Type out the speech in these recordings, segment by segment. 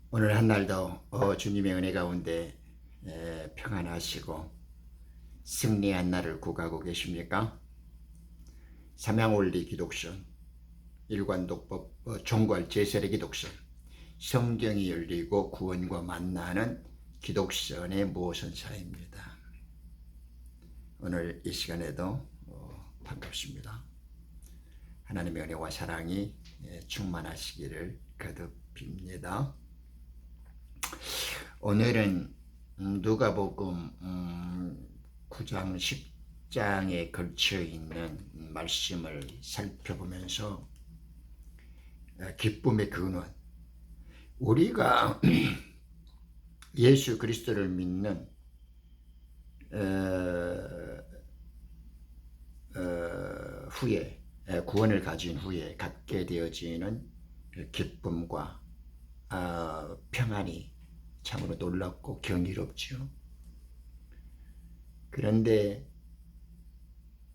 오늘 한 날도 주님의 은혜 가운데 평안하시고 승리한 날을 구가고 계십니까? 삼양올리 기독선, 일관독법 종괄 제설의 기독선, 성경이 열리고 구원과 만나는 기독선의 모선사입니다. 오늘 이 시간에도 반갑습니다. 하나님의 은혜와 사랑이 충만하시기를 거듭 빕니다. 오늘은 누가복음 9장 10장에 걸쳐 있는 말씀을 살펴보면서 기쁨의 근원, 우리가 예수 그리스도를 믿는 후에 구원을 가진 후에 갖게 되어지는 기쁨과 평안이 참으로 놀랍고 경이롭죠. 그런데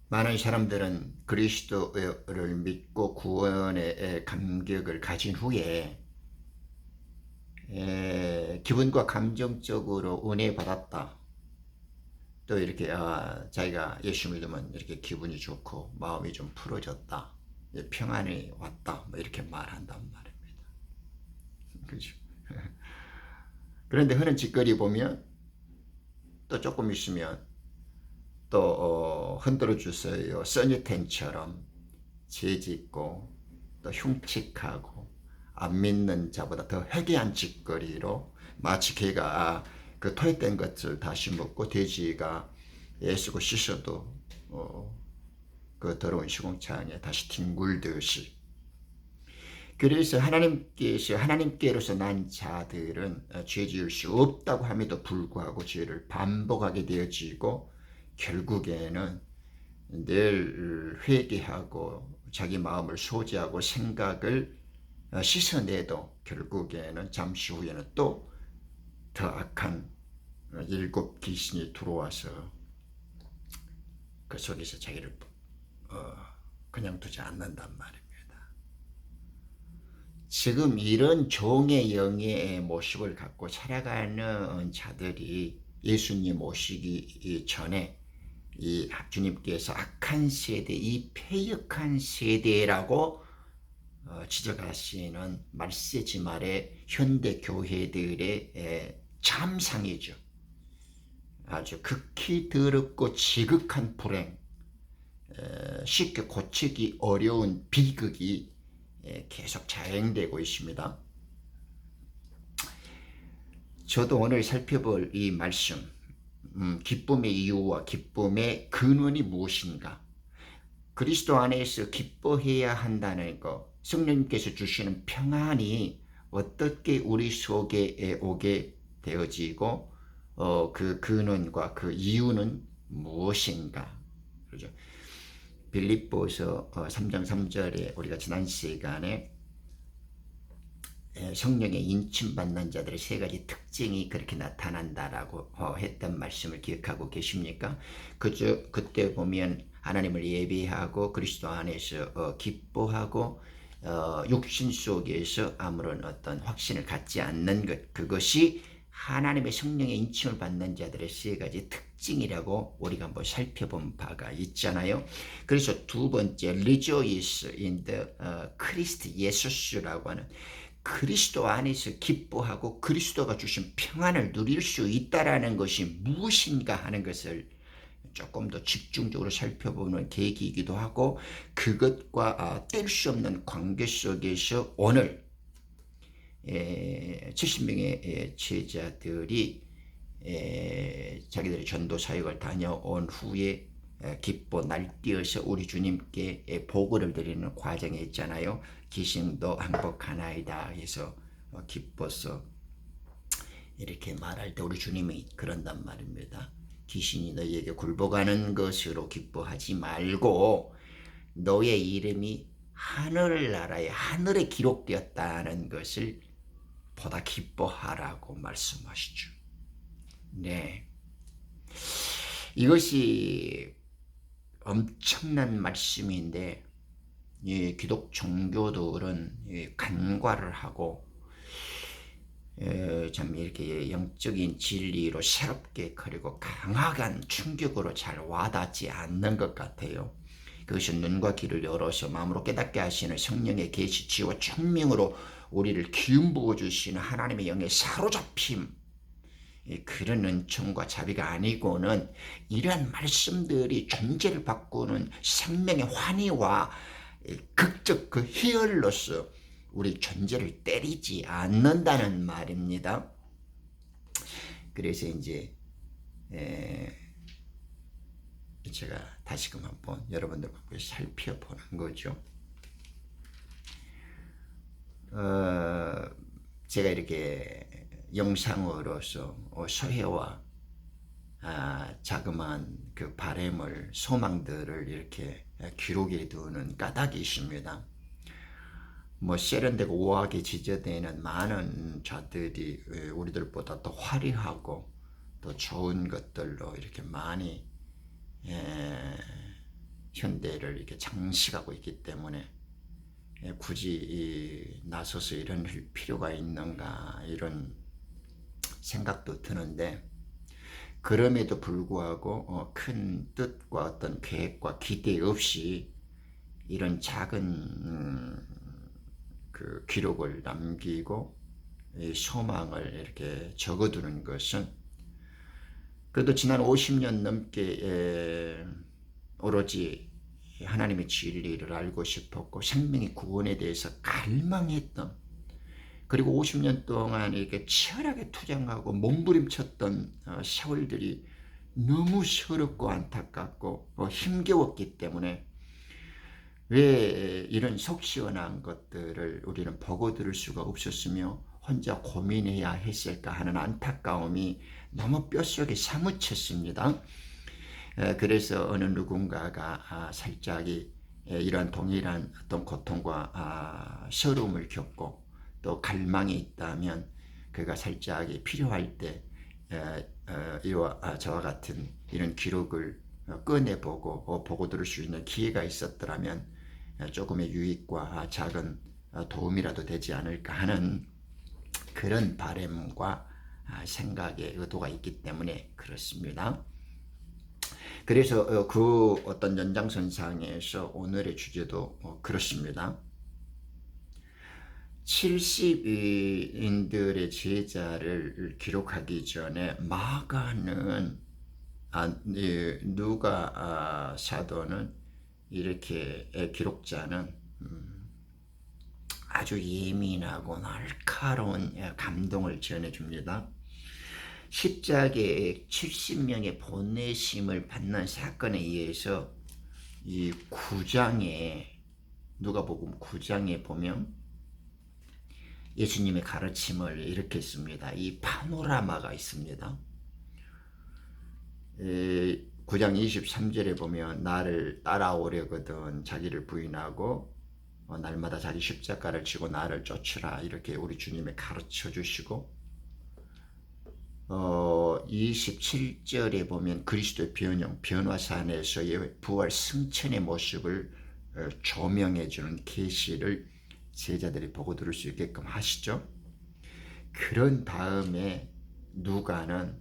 많은 사람들은 그리스도를 믿고 구원의 감격을 가진 후에 기분과 감정적으로 은혜 받았다, 또 이렇게 자기가 예수 믿으면 이렇게 기분이 좋고 마음이 좀 풀어졌다, 평안이 왔다, 뭐 이렇게 말한단 말입니다. 그렇죠? 그런데 흔한 짓거리 보면 또 조금 있으면 또 흔들어 주세요 써니텐처럼 죄짓고 또 흉측하고 안 믿는 자보다 더 회개한 짓거리로 마치 개가 그 토했던 것을 다시 먹고 돼지가 애쓰고 씻어도 그 더러운 시궁창에 다시 뒹굴듯이, 그래서 하나님께로서 난 자들은 죄 지을 수 없다고 함에도 불구하고 죄를 반복하게 되어지고 결국에는 늘 회개하고 자기 마음을 소지하고 생각을 씻어내도 결국에는 잠시 후에는 또 더 악한 일곱 귀신이 들어와서 그 속에서 자기를 그냥 두지 않는단 말입니다. 지금 이런 종의 영의 모습을 갖고 살아가는 자들이 예수님 오시기 전에 이 주님께서 악한 세대, 이 패역한 세대라고 지적하시는 말세지 말의 현대 교회들의 참상이죠. 아주 극히 더럽고 지극한 불행, 쉽게 고치기 어려운 비극이 계속 자행되고 있습니다. 저도 오늘 살펴볼 이 말씀, 기쁨의 이유와 기쁨의 근원이 무엇인가, 그리스도 안에서 기뻐해야 한다는 것, 성령님께서 주시는 평안이 어떻게 우리 속에 오게 되어지고 그 근원과 그 이유는 무엇인가. 그렇죠? 빌립보서 3장 3절에 우리가 지난 시간에 성령의 인침받는 자들의 세 가지 특징이 그렇게 나타난다라고 했던 말씀을 기억하고 계십니까? 그때 보면 하나님을 예배하고 그리스도 안에서 기뻐하고 육신 속에서 아무런 어떤 확신을 갖지 않는 것, 그것이 하나님의 성령의 인침을 받는 자들의 세 가지 특징이라고 우리가 한번 살펴본 바가 있잖아요. 그래서 두 번째, rejoice in the Christ 예수스라고 하는, 그리스도 안에서 기뻐하고 그리스도가 주신 평안을 누릴 수 있다라는 것이 무엇인가 하는 것을 조금 더 집중적으로 살펴보는 계기이기도 하고, 그것과 뗄 수 없는 관계 속에서 오늘 70명의 제자들이 자기들의 전도 사역을 다녀온 후에 기뻐 날뛰어서 우리 주님께 보고를 드리는 과정에 있잖아요. 귀신도 항복하나이다 해서 기뻐서 이렇게 말할 때 우리 주님이 그런단 말입니다. 귀신이 너희에게 굴복하는 것으로 기뻐하지 말고 너의 이름이 하늘나라에 하늘에 기록되었다는 것을 보다 기뻐하라고 말씀하시죠. 네, 이것이 엄청난 말씀인데 이 기독 종교들은 간과를 하고 참 이렇게 영적인 진리로 새롭게 그리고 강한 충격으로 잘 와닿지 않는 것 같아요. 그것은 눈과 귀를 열어서 마음으로 깨닫게 하시는 성령의 계시치와 청명으로 우리를 기름 부어주시는 하나님의 영에 사로잡힘, 그런 은총과 자비가 아니고는 이러한 말씀들이 존재를 바꾸는 생명의 환희와 극적 그 희열로서 우리 존재를 때리지 않는다는 말입니다. 그래서 이제 제가 다시금 한번 여러분들과 살펴보는 거죠. 제가 이렇게 영상으로서 소회와 자그마한 그 바램을 소망들을 이렇게 기록해 두는 까닭이 있습니다. 뭐 세련되고 우아하게 지저대는 많은 자들이 우리들보다 더 화려하고 더 좋은 것들로 이렇게 많이 현대를 이렇게 장식하고 있기 때문에 굳이 나서서 이런 필요가 있는가 이런 생각도 드는데, 그럼에도 불구하고 큰 뜻과 어떤 계획과 기대 없이 이런 작은 그 기록을 남기고 소망을 이렇게 적어두는 것은 그래도 지난 50년 넘게 오로지 하나님의 진리를 알고 싶었고 생명의 구원에 대해서 갈망했던, 그리고 50년 동안 이렇게 치열하게 투쟁하고 몸부림쳤던 세월들이 너무 서럽고 안타깝고 힘겨웠기 때문에 왜 이런 속 시원한 것들을 우리는 보고 들을 수가 없었으며 혼자 고민해야 했을까 하는 안타까움이 너무 뼛속에 사무쳤습니다. 그래서 어느 누군가가 살짝이 이러한 동일한 어떤 고통과 서러움을 겪고 또 갈망이 있다면 그가 살짝이 필요할 때 이와 저와 같은 이런 기록을 꺼내보고 보고 들을 수 있는 기회가 있었더라면 조금의 유익과 작은 도움이라도 되지 않을까 하는 그런 바람과 생각의 의도가 있기 때문에 그렇습니다. 그래서 그 어떤 연장선상에서 오늘의 주제도 그렇습니다. 70인들의 제자를 기록하기 전에 마가는 누가 사도는 이렇게 기록자는 아주 예민하고 날카로운 감동을 전해줍니다. 십자가에 70명의 보내심을 받는 사건에 의해서 이 9장에 누가복음 9장에 보면 예수님의 가르침을 이렇게 씁니다. 이 파노라마가 있습니다. 9장 23절에 보면 나를 따라오려거든 자기를 부인하고 날마다 자기 십자가를 지고 나를 쫓으라, 이렇게 우리 주님이 가르쳐 주시고 27절에 보면 그리스도의 변형, 변화산에서의 부활 승천의 모습을 조명해 주는 계시를 제자들이 보고 들을 수 있게끔 하시죠. 그런 다음에 누가는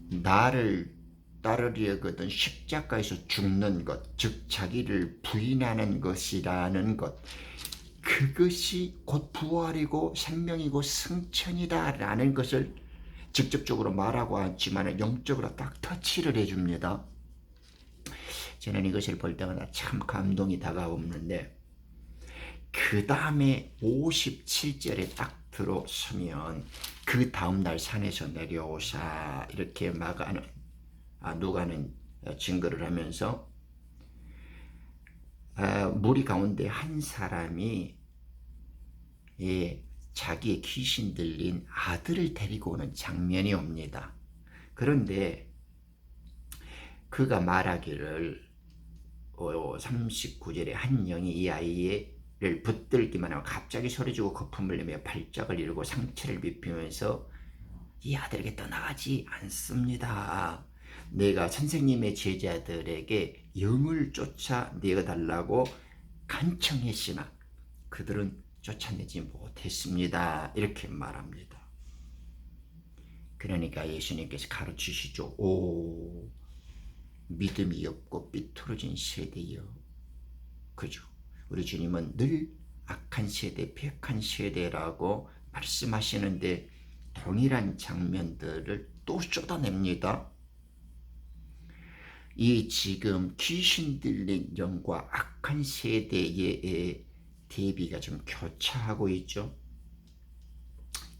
나를 따르려거든 십자가에서 죽는 것, 즉 자기를 부인하는 것이라는 것, 그것이 곧 부활이고 생명이고 승천이다 라는 것을 직접적으로 말하고 하지만 영적으로 딱 터치를 해줍니다. 저는 이것을 볼 때마다 참 감동이 다가오는데, 그 다음에 57절에 딱 들어서면 그 다음날 산에서 내려오사 이렇게 누가는 증거를 하면서 무리 가운데 한 사람이 자기의 귀신 들린 아들을 데리고 오는 장면이 옵니다. 그런데 그가 말하기를 39절에 한 영이 이 아이를 붙들기만 하고 갑자기 소리지고 거품을 내며 발작을 이루고 상처를 입히면서 이 아들에게 떠나가지 않습니다. 내가 선생님의 제자들에게 영을 쫓아 내어달라고 간청했으나 그들은 쫓아내지 못했습니다. 이렇게 말합니다. 그러니까 예수님께서 가르치시죠. 오, 믿음이 없고 삐뚤어진 세대여. 그죠? 우리 주님은 늘 악한 세대, 폐역한 세대라고 말씀하시는데 동일한 장면들을 또 쏟아냅니다. 이 지금 귀신 들린 영과 악한 세대의 대비가 좀 교차하고 있죠.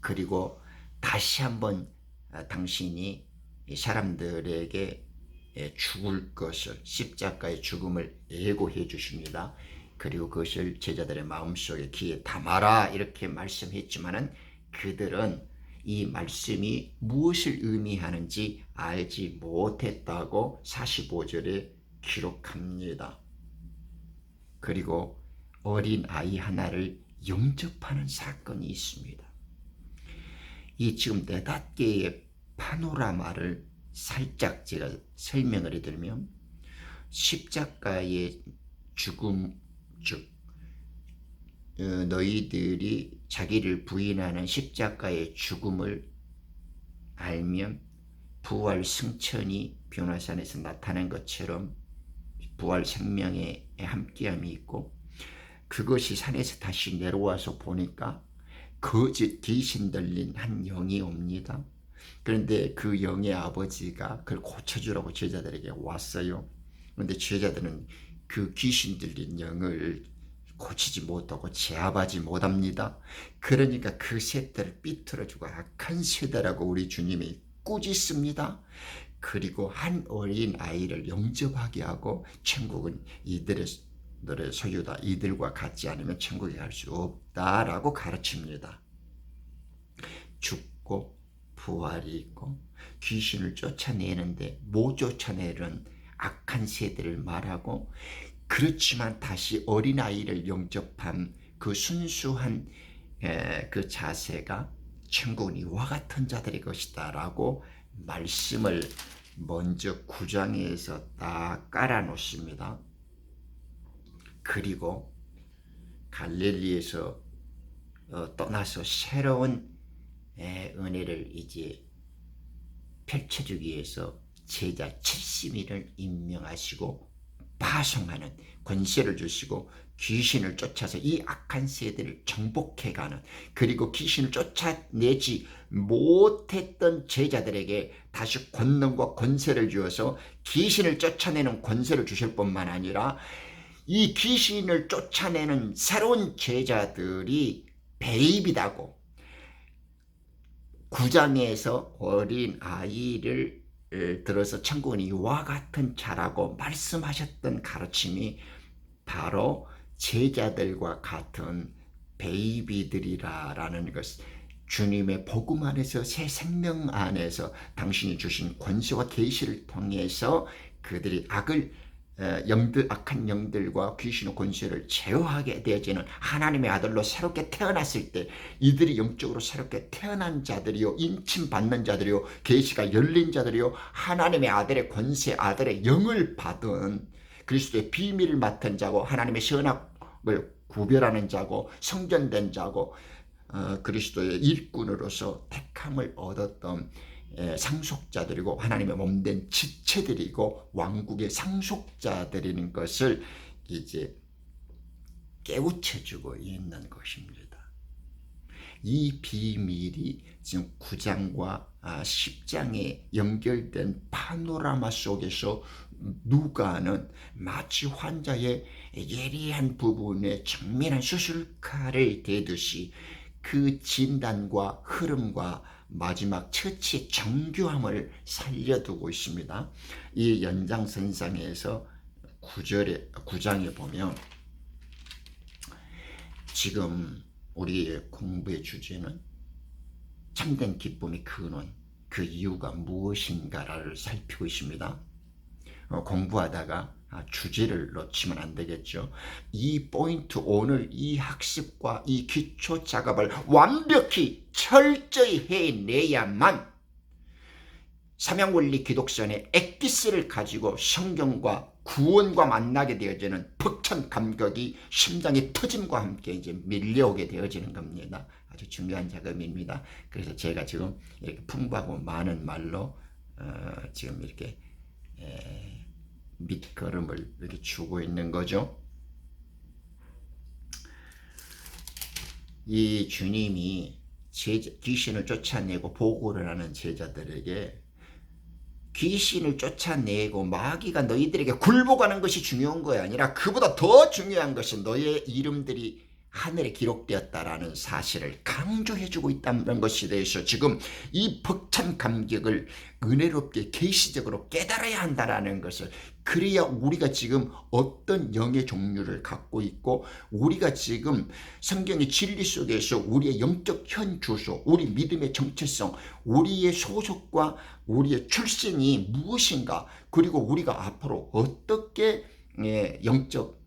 그리고 다시 한번 당신이 사람들에게 죽을 것을, 십자가의 죽음을 예고해 주십니다. 그리고 그것을 제자들의 마음속에 귀에 담아라 이렇게 말씀했지만은 그들은 이 말씀이 무엇을 의미하는지 알지 못했다고 45절에 기록합니다. 그리고 어린 아이 하나를 영접하는 사건이 있습니다. 이 지금 4개의 파노라마를 살짝 제가 설명을 해드리면, 십자가의 죽음, 즉 너희들이 자기를 부인하는 십자가의 죽음을 알면 부활 승천이 변화산에서 나타난 것처럼 부활 생명에 함께함이 있고, 그것이 산에서 다시 내려와서 보니까 거짓 귀신 들린 한 영이 옵니다. 그런데 그 영의 아버지가 그걸 고쳐주라고 제자들에게 왔어요. 그런데 제자들은 그 귀신 들린 영을 고치지 못하고 제압하지 못합니다. 그러니까 그 세대를 삐뚤어지고 악한 세대라고 우리 주님이 꾸짖습니다. 그리고 한 어린 아이를 영접하게 하고 천국은 이들의 소유다. 이들과 같지 않으면 천국에 갈 수 없다라고 가르칩니다. 죽고 부활이 있고 귀신을 쫓아내는데 못 쫓아내는 악한 세대를 말하고, 그렇지만 다시 어린아이를 영접한 그 순수한 그 자세가 천국은 이와 같은 자들의 것이다 라고 말씀을 먼저 9장에서 딱 깔아놓습니다. 그리고 갈릴리에서 떠나서 새로운 은혜를 이제 펼쳐주기 위해서 제자 70인을 임명하시고 파송하는 권세를 주시고, 귀신을 쫓아서 이 악한 세대를 정복해가는, 그리고 귀신을 쫓아내지 못했던 제자들에게 다시 권능과 권세를 주어서 귀신을 쫓아내는 권세를 주실 뿐만 아니라 이 귀신을 쫓아내는 새로운 제자들이 베이비다고 9장에서 어린 아이를 들어서 천국은 이와 같은 자라고 말씀하셨던 가르침이 바로 제자들과 같은 베이비들이라는 것, 주님의 복음 안에서 새 생명 안에서 당신이 주신 권세와 계시를 통해서 그들이 악한 영들과 귀신의 권세를 제어하게 되어지는 하나님의 아들로 새롭게 태어났을 때, 이들이 영적으로 새롭게 태어난 자들이요, 인침받는 자들이요, 계시가 열린 자들이요, 하나님의 아들의 권세, 아들의 영을 받은 그리스도의 비밀을 맡은 자고, 하나님의 선악을 구별하는 자고, 성전된 자고, 그리스도의 일꾼으로서 택함을 얻었던 상속자들이고 하나님의 몸된 지체들이고 왕국의 상속자들이는 것을 이제 깨우쳐주고 있는 것입니다. 이 비밀이 지금 9장과 10장에 연결된 파노라마 속에서 누가는 마치 환자의 예리한 부분에 정밀한 수술칼을 대듯이 그 진단과 흐름과 마지막 처치의 정교함을 살려두고 있습니다. 이 연장선상에서 9장에 보면 지금 우리의 공부의 주제는 참된 기쁨의 근원, 그 이유가 무엇인가를 살피고 있습니다. 공부하다가 주제를 놓치면 안 되겠죠. 이 포인트, 오늘 이 학습과 이 기초 작업을 완벽히 철저히 해내야만 삼양원리 기독선의 엑기스를 가지고 성경과 구원과 만나게 되어지는 벅찬 감격이 심장의 터짐과 함께 이제 밀려오게 되어지는 겁니다. 아주 중요한 작업입니다. 그래서 제가 지금 이렇게 풍부하고 많은 말로 지금 이렇게 밑거름을 이렇게 주고 있는 거죠. 이 주님이 귀신을 쫓아내고 보고를 하는 제자들에게 귀신을 쫓아내고 마귀가 너희들에게 굴복하는 것이 중요한 것이 아니라 그보다 더 중요한 것은 너의 이름들이 하늘에 기록되었다라는 사실을 강조해주고 있다는 것에 대해서 지금 이 벅찬 감격을 은혜롭게 계시적으로 깨달아야 한다는 것을, 그래야 우리가 지금 어떤 영의 종류를 갖고 있고 우리가 지금 성경의 진리 속에서 우리의 영적 현주소, 우리 믿음의 정체성, 우리의 소속과 우리의 출신이 무엇인가, 그리고 우리가 앞으로 어떻게 영적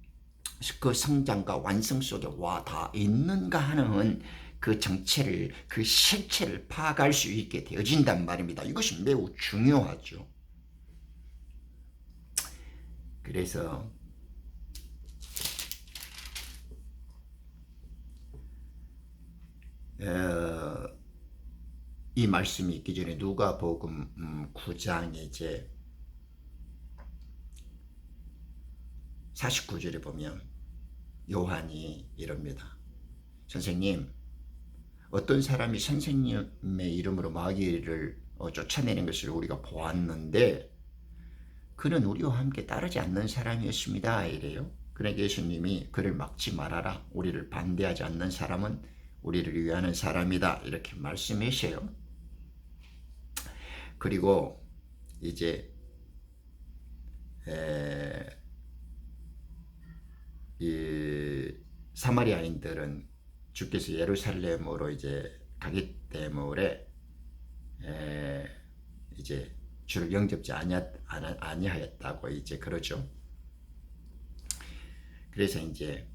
그 성장과 완성 속에 와 다 있는가 하는 그 정체를, 그 실체를 파악할 수 있게 되어진단 말입니다. 이것이 매우 중요하죠. 그래서 이 말씀이 있기 전에 누가복음 9장 이제 49절에 보면 요한이 이럽니다. 선생님, 어떤 사람이 선생님의 이름으로 마귀를 쫓아내는 것을 우리가 보았는데 그는 우리와 함께 따르지 않는 사람이었습니다. 이래요. 그러니까 예수님이 그를 막지 말아라. 우리를 반대하지 않는 사람은 우리를 위하는 사람이다. 이렇게 말씀하셔요. 그리고 이제 이 사마리아인들은 주께서 예루살렘으로 이제 가기 때문에 이제 주를 영접지 아니하였다고 이제 그러죠. 그래서 이제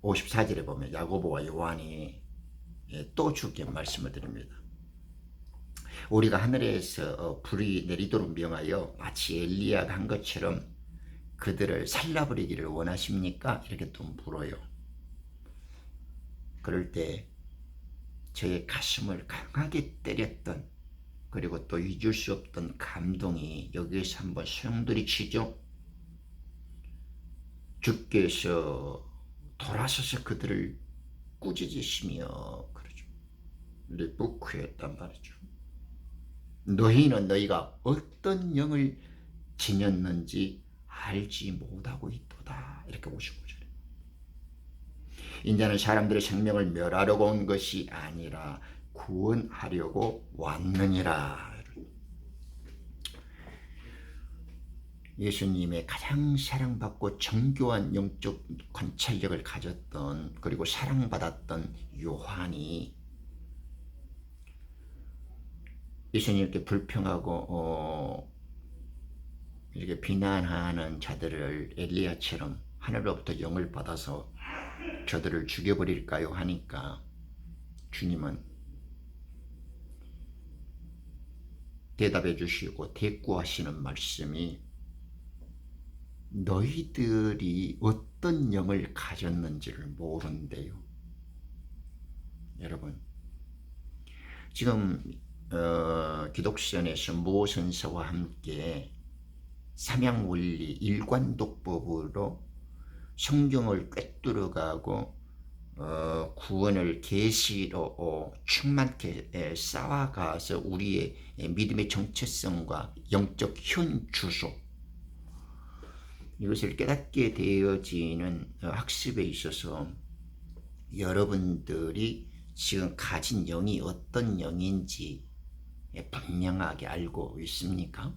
54절에 보면 야고보와 요한이 또 주께 말씀을 드립니다. 우리가 하늘에서 불이 내리도록 명하여 마치 엘리야가 한 것처럼 그들을 살라버리기를 원하십니까? 이렇게 또 물어요. 그럴 때 저의 가슴을 강하게 때렸던, 그리고 또 잊을 수 없던 감동이 여기에서 한번 소용돌이치죠. 주께서 돌아서서 그들을 꾸짖으시며 그러죠. 리부크했단 말이죠. 너희는 너희가 어떤 영을 지녔는지 알지 못하고 있도다. 이렇게 55절에. 인자는 사람들의 생명을 멸하려고 온 것이 아니라 구원하려고 왔느니라. 예수님의 가장 사랑받고 정교한 영적 관찰력을 가졌던, 그리고 사랑받았던 요한이 예수님께 불평하고 이렇게 비난하는 자들을 엘리야처럼 하늘로부터 영을 받아서 저들을 죽여버릴까요? 하니까 주님은 대답해 주시고 대꾸하시는 말씀이 너희들이 어떤 영을 가졌는지를 모른대요. 여러분, 지금 기독선에서 모선서와 함께 삼양원리 일관독법으로 성경을 꿰뚫어가고 구원을 계시로 충만케 쌓아가서 우리의 믿음의 정체성과 영적 현주소, 이것을 깨닫게 되어지는 학습에 있어서 여러분들이 지금 가진 영이 어떤 영인지 분명하게 알고 있습니까?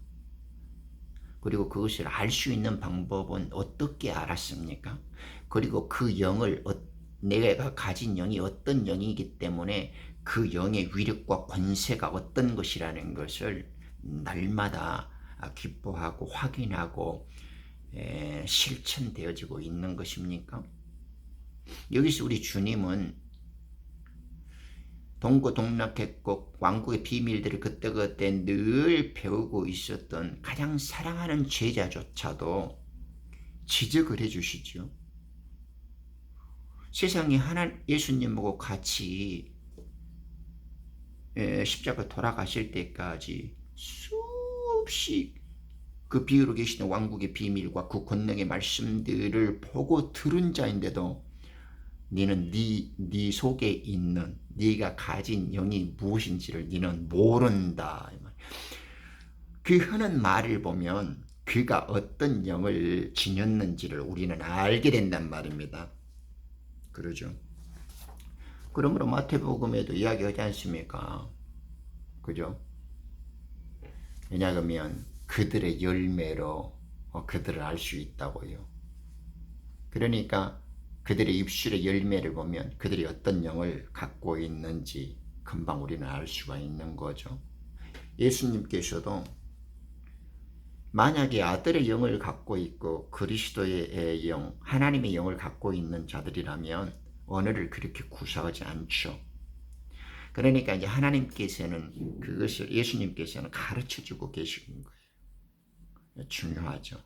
그리고 그것을 알 수 있는 방법은 어떻게 알았습니까? 그리고 그 영을, 내가 가진 영이 어떤 영이기 때문에 그 영의 위력과 권세가 어떤 것이라는 것을 날마다 기뻐하고 확인하고 실천되어지고 있는 것입니까? 여기서 우리 주님은 동고동락했고 왕국의 비밀들을 그때그때 늘 배우고 있었던 가장 사랑하는 제자조차도 지적을 해주시죠. 세상에 예수님 보고 같이 십자가 돌아가실 때까지 수없이 그 비유로 계시는 왕국의 비밀과 그 권능의 말씀들을 보고 들은 자인데도 너는 네 속에 있는 네가 가진 영이 무엇인지를 너는 모른다. 그 하는 말을 보면 그가 어떤 영을 지녔는지를 우리는 알게 된단 말입니다. 그러죠. 그러므로 마태복음에도 이야기하지 않습니까? 그죠? 왜냐하면 그들의 열매로 그들을 알 수 있다고요. 그러니까 그들의 입술의 열매를 보면 그들이 어떤 영을 갖고 있는지 금방 우리는 알 수가 있는 거죠. 예수님께서도 만약에 아들의 영을 갖고 있고 그리스도의 영, 하나님의 영을 갖고 있는 자들이라면 언어를 그렇게 구사하지 않죠. 그러니까 이제 하나님께서는 그것을 예수님께서는 가르쳐주고 계시는 거예요. 중요하죠.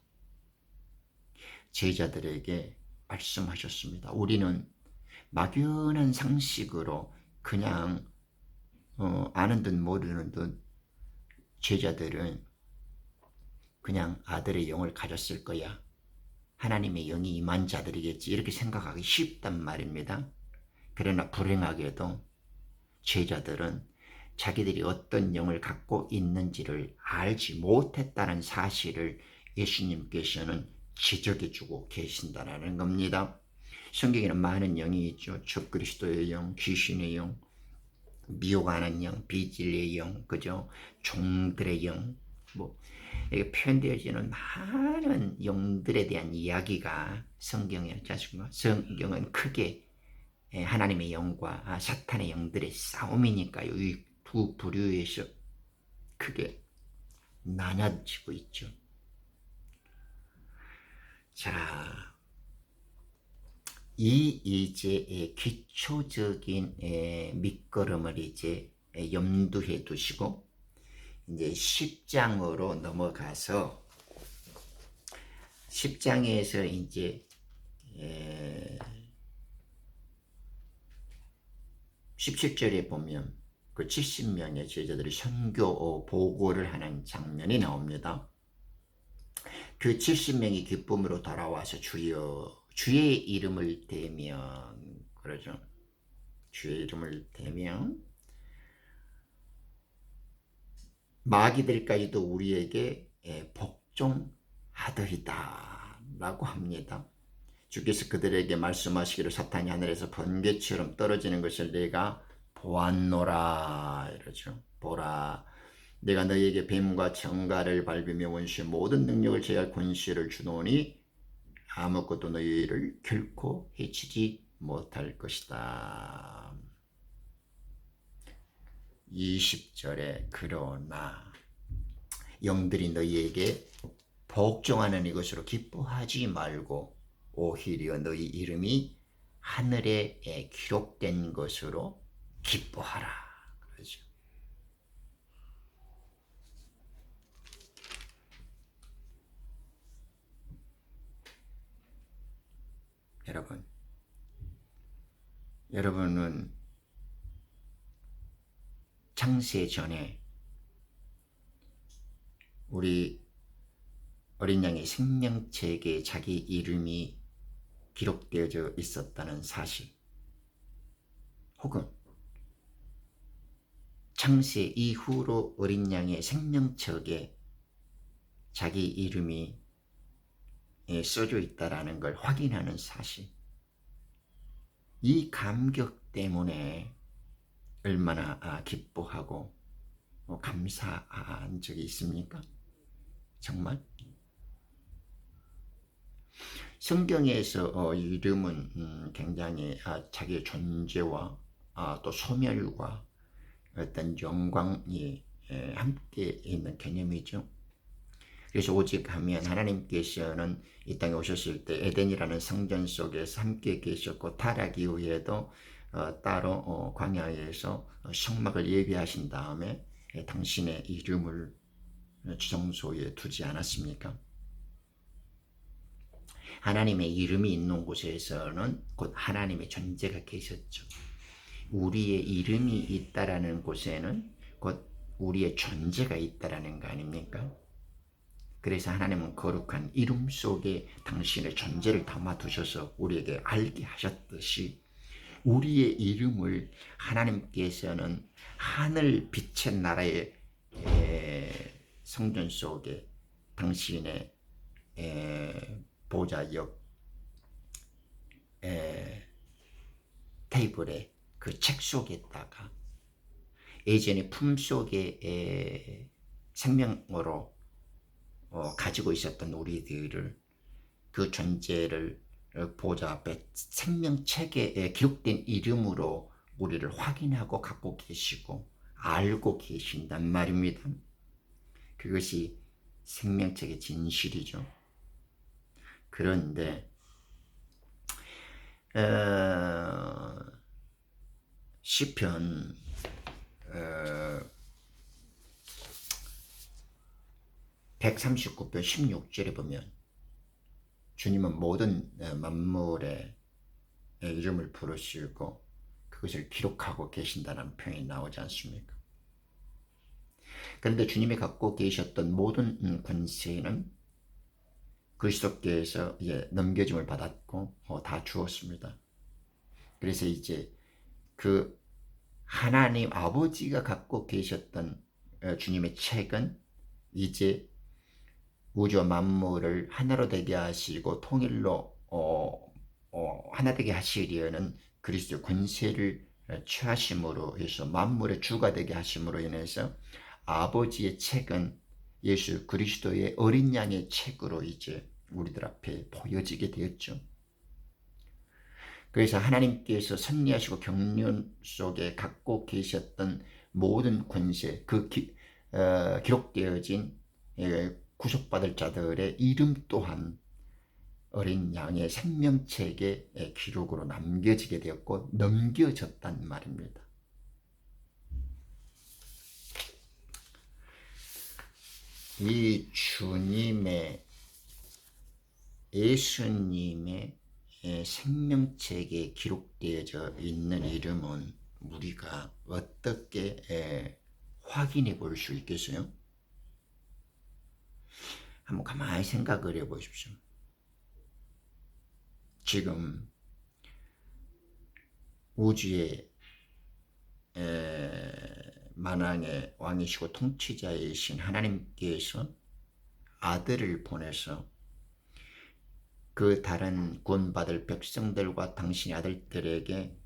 제자들에게 말씀하셨습니다. 우리는 막연한 상식으로 그냥 아는 듯 모르는 듯 제자들은 그냥 아들의 영을 가졌을 거야. 하나님의 영이 임한 자들이겠지. 이렇게 생각하기 쉽단 말입니다. 그러나 불행하게도 제자들은 자기들이 어떤 영을 갖고 있는지를 알지 못했다는 사실을 예수님께서는 지적해주고 계신다는 겁니다. 성경에는 많은 영이 있죠. 적그리스도의 영, 귀신의 영, 미혹하는 영, 비진리의 영, 그죠? 종들의 영, 이게 표현되어지는 많은 영들에 대한 이야기가 성경에 있지 않습니까? 성경은 크게 하나님의 영과 사탄의 영들의 싸움이니까요. 이 두 부류에서 크게 나눠지고 있죠. 자, 이제 기초적인 밑거름을 이제 염두해 두시고 이제 10장으로 넘어가서 10장에서 이제 17절에 보면 그 70명의 제자들이 선교 보고를 하는 장면이 나옵니다. 그 70명이 기쁨으로 돌아와서 주의 이름을 대면 그러죠. 주의 이름을 대면 마귀들까지도 우리에게 복종하더이다 라고 합니다. 주께서 그들에게 말씀하시기를 사탄이 하늘에서 번개처럼 떨어지는 것을 내가 보았노라 이러죠. 보라, 내가 너희에게 뱀과 청갈을 밟으며 원수의 모든 능력을 제할 권세를 주노니 아무것도 너희를 결코 해치지 못할 것이다. 20절에 그러나 영들이 너희에게 복종하는 이것으로 기뻐하지 말고 오히려 너희 이름이 하늘에 기록된 것으로 기뻐하라. 그러죠. 여러분은 창세 전에 우리 어린 양의 생명책에 자기 이름이 기록되어져 있었다는 사실, 혹은 창세 이후로 어린 양의 생명책에 자기 이름이 써져 있다는 걸 확인하는 사실, 이 감격 때문에 얼마나 기뻐하고 감사한 적이 있습니까? 정말? 성경에서 이름은 굉장히 자기의 존재와 또 소멸과 어떤 영광이 함께 있는 개념이죠. 그래서 오직 하면 하나님께서는 이 땅에 오셨을 때 에덴이라는 성전 속에서 함께 계셨고 타락 이후에도 따로 광야에서 성막을 예비하신 다음에 당신의 이름을 지성소에 두지 않았습니까? 하나님의 이름이 있는 곳에서는 곧 하나님의 존재가 계셨죠. 우리의 이름이 있다라는 곳에는 곧 우리의 존재가 있다라는 거 아닙니까? 그래서 하나님은 거룩한 이름 속에 당신의 존재를 담아두셔서 우리에게 알게 하셨듯이 우리의 이름을 하나님께서는 하늘 빛의 나라의 성전 속에 당신의 보좌 옆 테이블에 그 책 속에다가 예전에 품속에 생명으로 가지고 있었던 우리들을 그 존재를 보좌 앞에 생명책에 기록된 이름으로 우리를 확인하고 갖고 계시고 알고 계신단 말입니다. 그것이 생명책의 진실이죠. 그런데 시편 139편 16절에 보면 주님은 모든 만물의 이름을 부르시고 그것을 기록하고 계신다는 표현이 나오지 않습니까? 그런데 주님이 갖고 계셨던 모든 권세는 그리스도께서 넘겨짐을 받았고 다 주었습니다. 그래서 이제 그 하나님 아버지가 갖고 계셨던 주님의 책은 이제 우주 만물을 하나로 되게 하시고 통일로 하나 되게 하시려는 그리스도의 권세를 취하심으로 해서 만물의 주가 되게 하심으로 인해서 아버지의 책은 예수 그리스도의 어린 양의 책으로 이제 우리들 앞에 보여지게 되었죠. 그래서 하나님께서 섭리하시고 경륜 속에 갖고 계셨던 모든 권세, 기록되어진 구속받을 자들의 이름 또한 어린 양의 생명책의 기록으로 남겨지게 되었고 넘겨졌단 말입니다. 이 주님의 예수님의 생명책에 기록되어져 있는 이름은 우리가 어떻게 확인해 볼 수 있겠어요? 한번 가만히 생각을 해 보십시오. 지금 우주의 만왕의 왕이시고 통치자이신 하나님께서 아들을 보내서 그 다른 구원받을 백성들과 당신의 아들들에게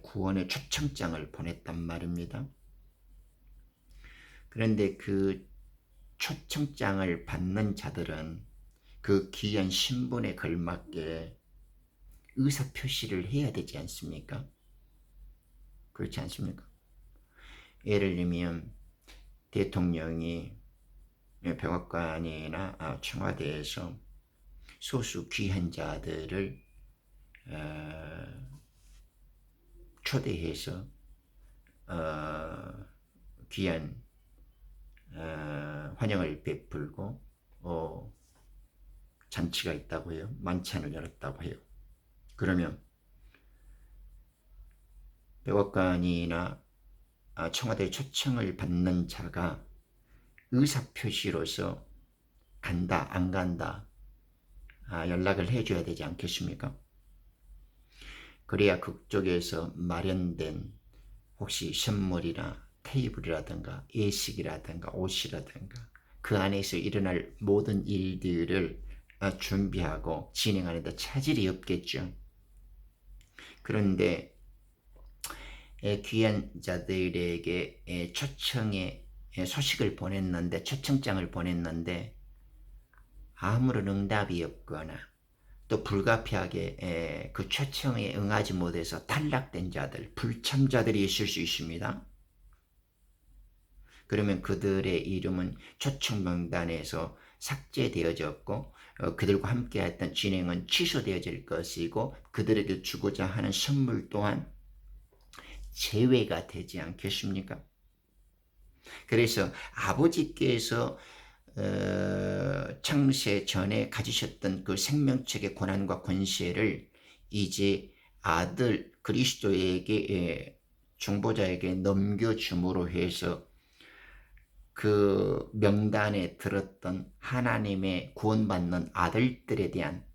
구원의 초청장을 보냈단 말입니다. 그런데 그 초청장을 받는 자들은 그 귀한 신분에 걸맞게 의사표시를 해야 되지 않습니까? 그렇지 않습니까? 예를 들면 대통령이 백악관이나 청와대에서 소수 귀한 자들을 초대해서 귀한 환영을 베풀고 잔치가 있다고 해요. 만찬을 열었다고 해요. 그러면 백악관이나 청와대 초청을 받는 자가 의사표시로서 간다 안 간다 연락을 해줘야 되지 않겠습니까? 그래야 그쪽에서 마련된 혹시 선물이나 테이블이라든가 예식이라든가 옷이라든가 그 안에서 일어날 모든 일들을 준비하고 진행하는 데 차질이 없겠죠. 그런데 귀한 자들에게 초청의 소식을 보냈는데 초청장을 보냈는데 아무런 응답이 없거나 또 불가피하게 그 초청에 응하지 못해서 탈락된 자들, 불참자들이 있을 수 있습니다. 그러면 그들의 이름은 초청 명단에서 삭제되어졌고 그들과 함께 했던 진행은 취소되어질 것이고 그들에게 주고자 하는 선물 또한 제외가 되지 않겠습니까? 그래서 아버지께서 창세 전에 가지셨던 그 생명책의 권한과 권세를 이제 아들 그리스도에게 중보자에게 넘겨줌으로 해서 그 명단에 들었던 하나님의 구원받는 아들들에 대한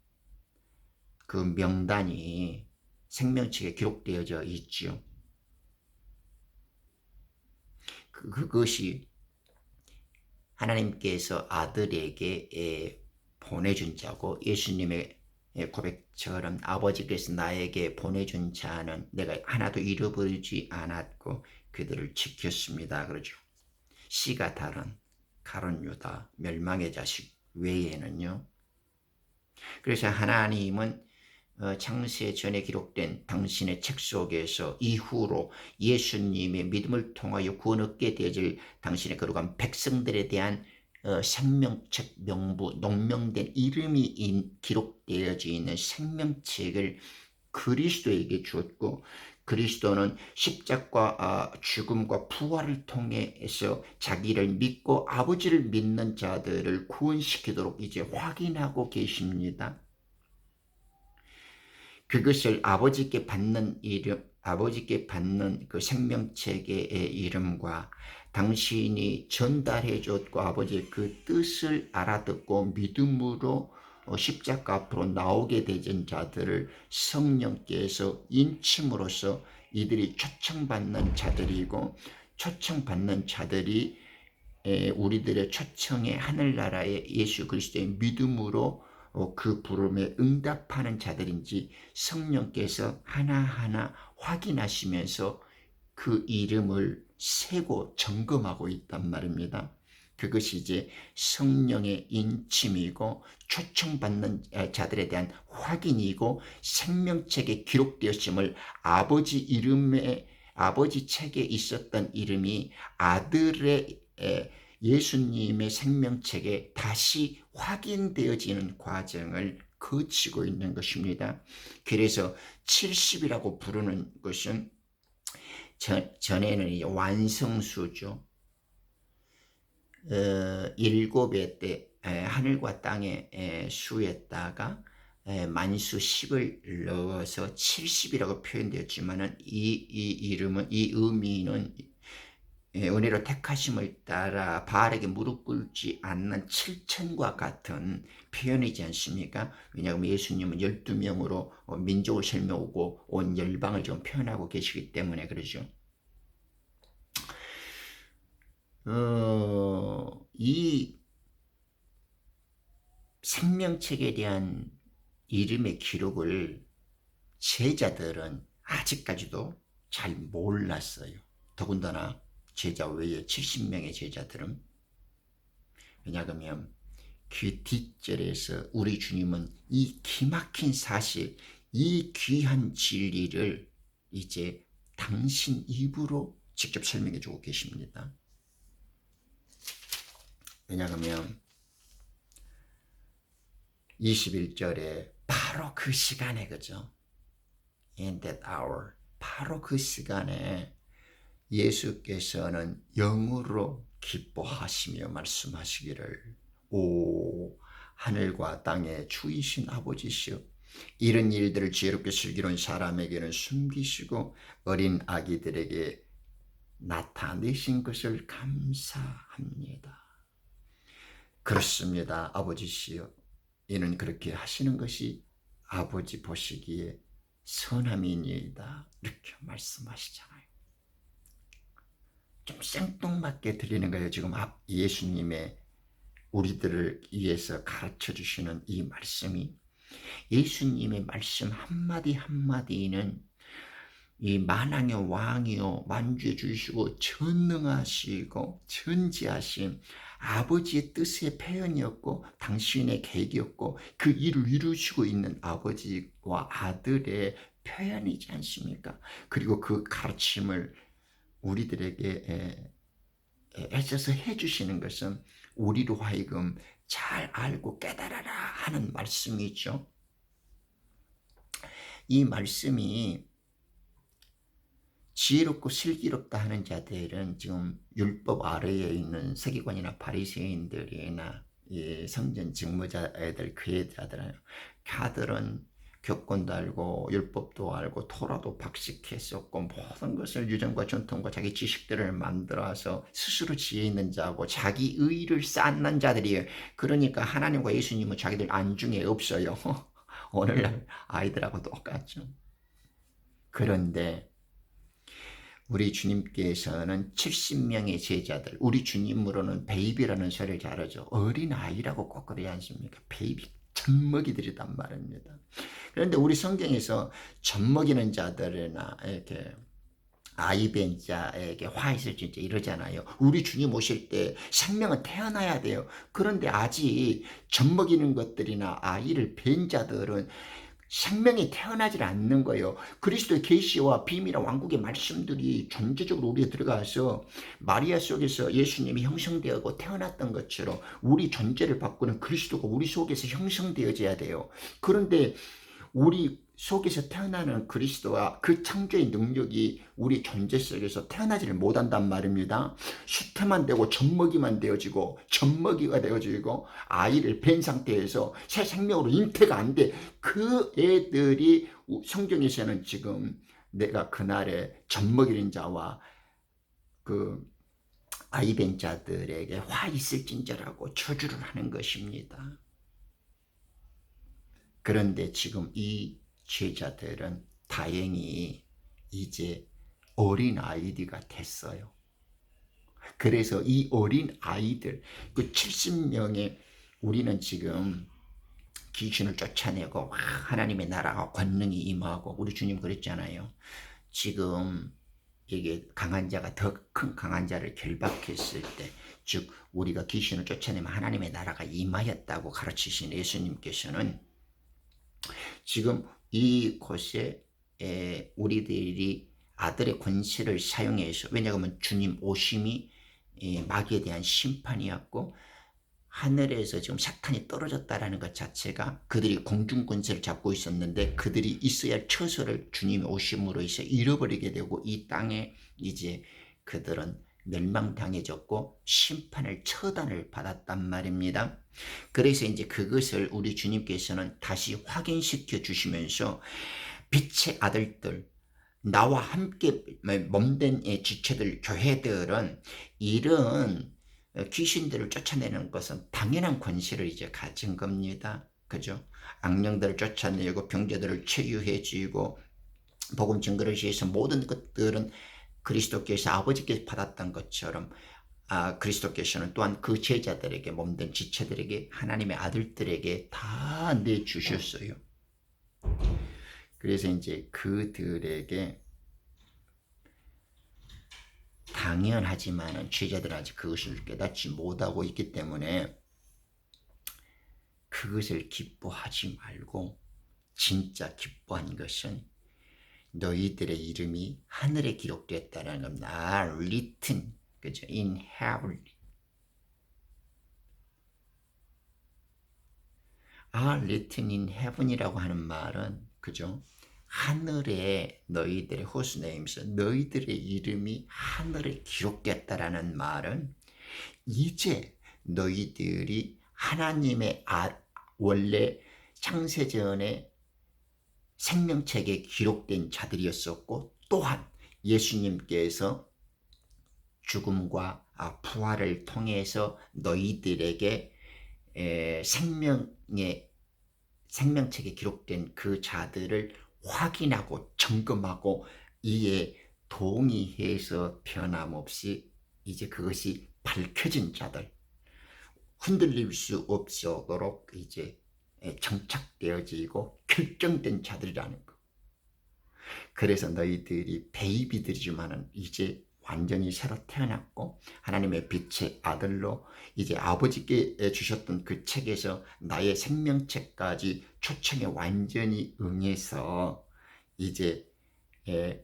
그 명단이 생명책에 기록되어져 있지요. 그것이 하나님께서 아들에게 보내준 자고 예수님의 고백처럼 아버지께서 나에게 보내준 자는 내가 하나도 잃어버리지 않았고 그들을 지켰습니다. 그러죠. 씨가 다른 가룟 유다 멸망의 자식 외에는요. 그래서 하나님은 창세 전에 기록된 당신의 책 속에서 이후로 예수님의 믿음을 통하여 구원 얻게 되어질 당신의 거룩한 백성들에 대한 생명책 명부 농명된 이름이 기록되어져 있는 생명책을 그리스도에게 주었고 그리스도는 십자가 죽음과 부활을 통해서 자기를 믿고 아버지를 믿는 자들을 구원시키도록 이제 확인하고 계십니다. 그것을 아버지께 받는 이름, 아버지께 받는 그 생명책의 이름과 당신이 전달해 줬고 아버지의 그 뜻을 알아듣고 믿음으로 십자가 앞으로 나오게 되진 자들을 성령께서 인침으로써 이들이 초청받는 자들이고 초청받는 자들이 우리들의 초청에 하늘나라의 예수 그리스도의 믿음으로 그 부름에 응답하는 자들인지 성령께서 하나하나 확인하시면서 그 이름을 세고 점검하고 있단 말입니다. 그것이 이제 성령의 인침이고 초청받는 자들에 대한 확인이고 생명책에 기록되었음을 아버지 이름에 아버지 책에 있었던 이름이 아들의 예수님의 생명책에 다시 확인되어지는 과정을 거치고 있는 것입니다. 그래서 70이라고 부르는 것은 전에는 완성수죠. 7의 때 하늘과 땅의 수에다가 만수 10을 넣어서 70이라고 표현되었지만 이 이름은 이 의미는 은혜로 택하심을 따라 바알에게 무릎 꿇지 않는 7천과 같은 표현이지 않습니까? 왜냐하면 예수님은 12명으로 민족을 설명하고 온 열방을 지금 표현하고 계시기 때문에 그러죠. 이 생명책에 대한 이름의 기록을 제자들은 아직까지도 잘 몰랐어요. 더군다나 제자 외에 70명의 제자들은. 왜냐하면 그 뒷절에서 우리 주님은 이 기막힌 사실, 이 귀한 진리를 이제 당신 입으로 직접 설명해 주고 계십니다. 왜냐하면 21절에 바로 그 시간에 그죠? In that hour, 바로 그 시간에 예수께서는 영으로 기뻐하시며 말씀하시기를 오 하늘과 땅의 주이신 아버지시여 이런 일들을 지혜롭게 슬기로운 사람에게는 숨기시고 어린 아기들에게 나타내신 것을 감사합니다. 그렇습니다. 아버지시여 이는 그렇게 하시는 것이 아버지 보시기에 선함이니이다. 이렇게 말씀하시잖아요. 좀 생뚱맞게 들리는 거예요. 지금 예수님의 우리들을 위해서 가르쳐 주시는 이 말씀이 예수님의 말씀 한마디 한마디는 이 만왕의 왕이요 만주해 주시고 전능하시고 전지하신 아버지의 뜻의 표현이었고 당신의 계획이었고 그 일을 이루시고 있는 아버지와 아들의 표현이지 않습니까? 그리고 그 가르침을 우리들에게 애써서 해주시는 것은 우리로 하여금 잘 알고 깨달아라 하는 말씀이죠. 이 말씀이 지혜롭고 슬기롭다 하는 자들은 지금 율법 아래에 있는 서기관이나 바리새인들이나 이 성전 직무자들, 교회자들은 그들은 교권도 알고 율법도 알고 토라도 박식했었고 모든 것을 유전과 전통과 자기 지식들을 만들어서 스스로 지혜 있는 자고 자기 의를 쌓는 자들이에요. 그러니까 하나님과 예수님은 자기들 안중에 없어요. 오늘날 아이들하고 똑같죠. 그런데 우리 주님께서는 70명의 제자들, 우리 주님으로는 베이비라는 소리를 잘하죠. 어린아이라고 꼭 그러지 않습니까? 베이비, 젖먹이들이단 말입니다. 그런데 우리 성경에서 젖먹이는 자들이나 이렇게 아이벤 자에게 화 있을 진짜 이러잖아요. 우리 주님 오실 때 생명은 태어나야 돼요. 그런데 아직 젖먹이는 것들이나 아이를 뵌 자들은 생명이 태어나질 않는 거예요. 그리스도의 계시와 비밀의 왕국의 말씀들이 전체적으로 우리에 들어가서 마리아 속에서 예수님이 형성되고 태어났던 것처럼 우리 존재를 바꾸는 그리스도가 우리 속에서 형성되어져야 돼요. 그런데 우리 속에서 태어나는 그리스도와 그 창조의 능력이 우리 존재 속에서 태어나지를 못한단 말입니다. 수태만 되고 젖먹이만 되어지고 젖먹이가 되어지고 아이를 뵌 상태에서 새 생명으로 잉태가 안 돼. 그 애들이 성경에서는 지금 내가 그날에 젖먹이는 자와 그 아이 뵌 자들에게 화 있을진저라고 저주를 하는 것입니다. 그런데 지금 이 제자들은 다행히 이제 어린 아이들이 됐어요. 그래서 이 어린 아이들, 그 70명의 우리는 지금 귀신을 쫓아내고 하나님의 나라가 권능이 임하고 우리 주님 그랬잖아요. 지금 이게 강한 자가 더 큰 강한 자를 결박했을 때, 즉 우리가 귀신을 쫓아내면 하나님의 나라가 임하였다고 가르치신 예수님께서는 지금 이곳에 우리들이 아들의 권세를 사용해서, 왜냐하면 주님 오심이 마귀에 대한 심판이었고 하늘에서 지금 사탄이 떨어졌다라는 것 자체가 그들이 공중 권세를 잡고 있었는데 그들이 있어야 할 처소를 주님의 오심으로 해서 잃어버리게 되고 이 땅에 이제 그들은 멸망당해졌고 심판을 처단을 받았단 말입니다. 그래서 이제 그것을 우리 주님께서는 다시 확인시켜 주시면서 빛의 아들들, 나와 함께 몸된 지체들, 교회들은 이런 귀신들을 쫓아내는 것은 당연한 권세를 이제 가진 겁니다. 그죠? 악령들을 쫓아내고 병자들을 치유해 주고 복음 증거를 위해서 모든 것들은 그리스도께서 아버지께서 받았던 것처럼 그리스도께서는 또한 그 제자들에게 몸된 지체들에게 하나님의 아들들에게 다 내주셨어요. 그래서 이제 그들에게 당연하지만은 제자들은 아직 그것을 깨닫지 못하고 있기 때문에 그것을 기뻐하지 말고 진짜 기뻐한 것은 너희들의 이름이 하늘에 기록되었다는 겁니다. written, 그죠? in heaven. written in heaven이라고 하는 말은, 그죠? 하늘에 너희들의 whose names, 너희들의 이름이 하늘에 기록되었다라는 말은 이제 너희들이 하나님의 원래 창세전에 생명책에 기록된 자들이었었고 또한 예수님께서 죽음과 부활을 통해서 너희들에게 생명책에 기록된 그 자들을 확인하고 점검하고 이에 동의해서 변함없이 이제 그것이 밝혀진 자들, 흔들릴 수 없도록 이제 정착되어지고 결정된 자들이라는 거. 그래서 너희들이 베이비들이지만은 이제 완전히 새로 태어났고 하나님의 빛의 아들로 이제 아버지께 주셨던 그 책에서 나의 생명책까지 초청에 완전히 응해서 이제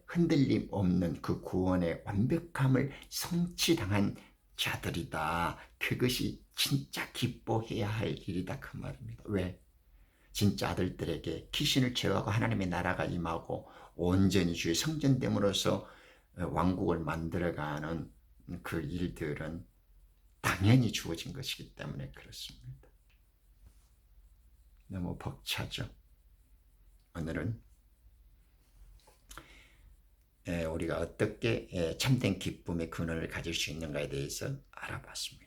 흔들림 없는 그 구원의 완벽함을 성취당한 자들이다. 그것이 진짜 기뻐해야 할 일이다 그 말입니다. 왜? 진짜 아들들에게 귀신을 제어하고 하나님의 나라가 임하고 온전히 주의 성전됨으로써 왕국을 만들어가는 그 일들은 당연히 주어진 것이기 때문에 그렇습니다. 너무 벅차죠. 오늘은 우리가 어떻게 참된 기쁨의 근원을 가질 수 있는가에 대해서 알아봤습니다.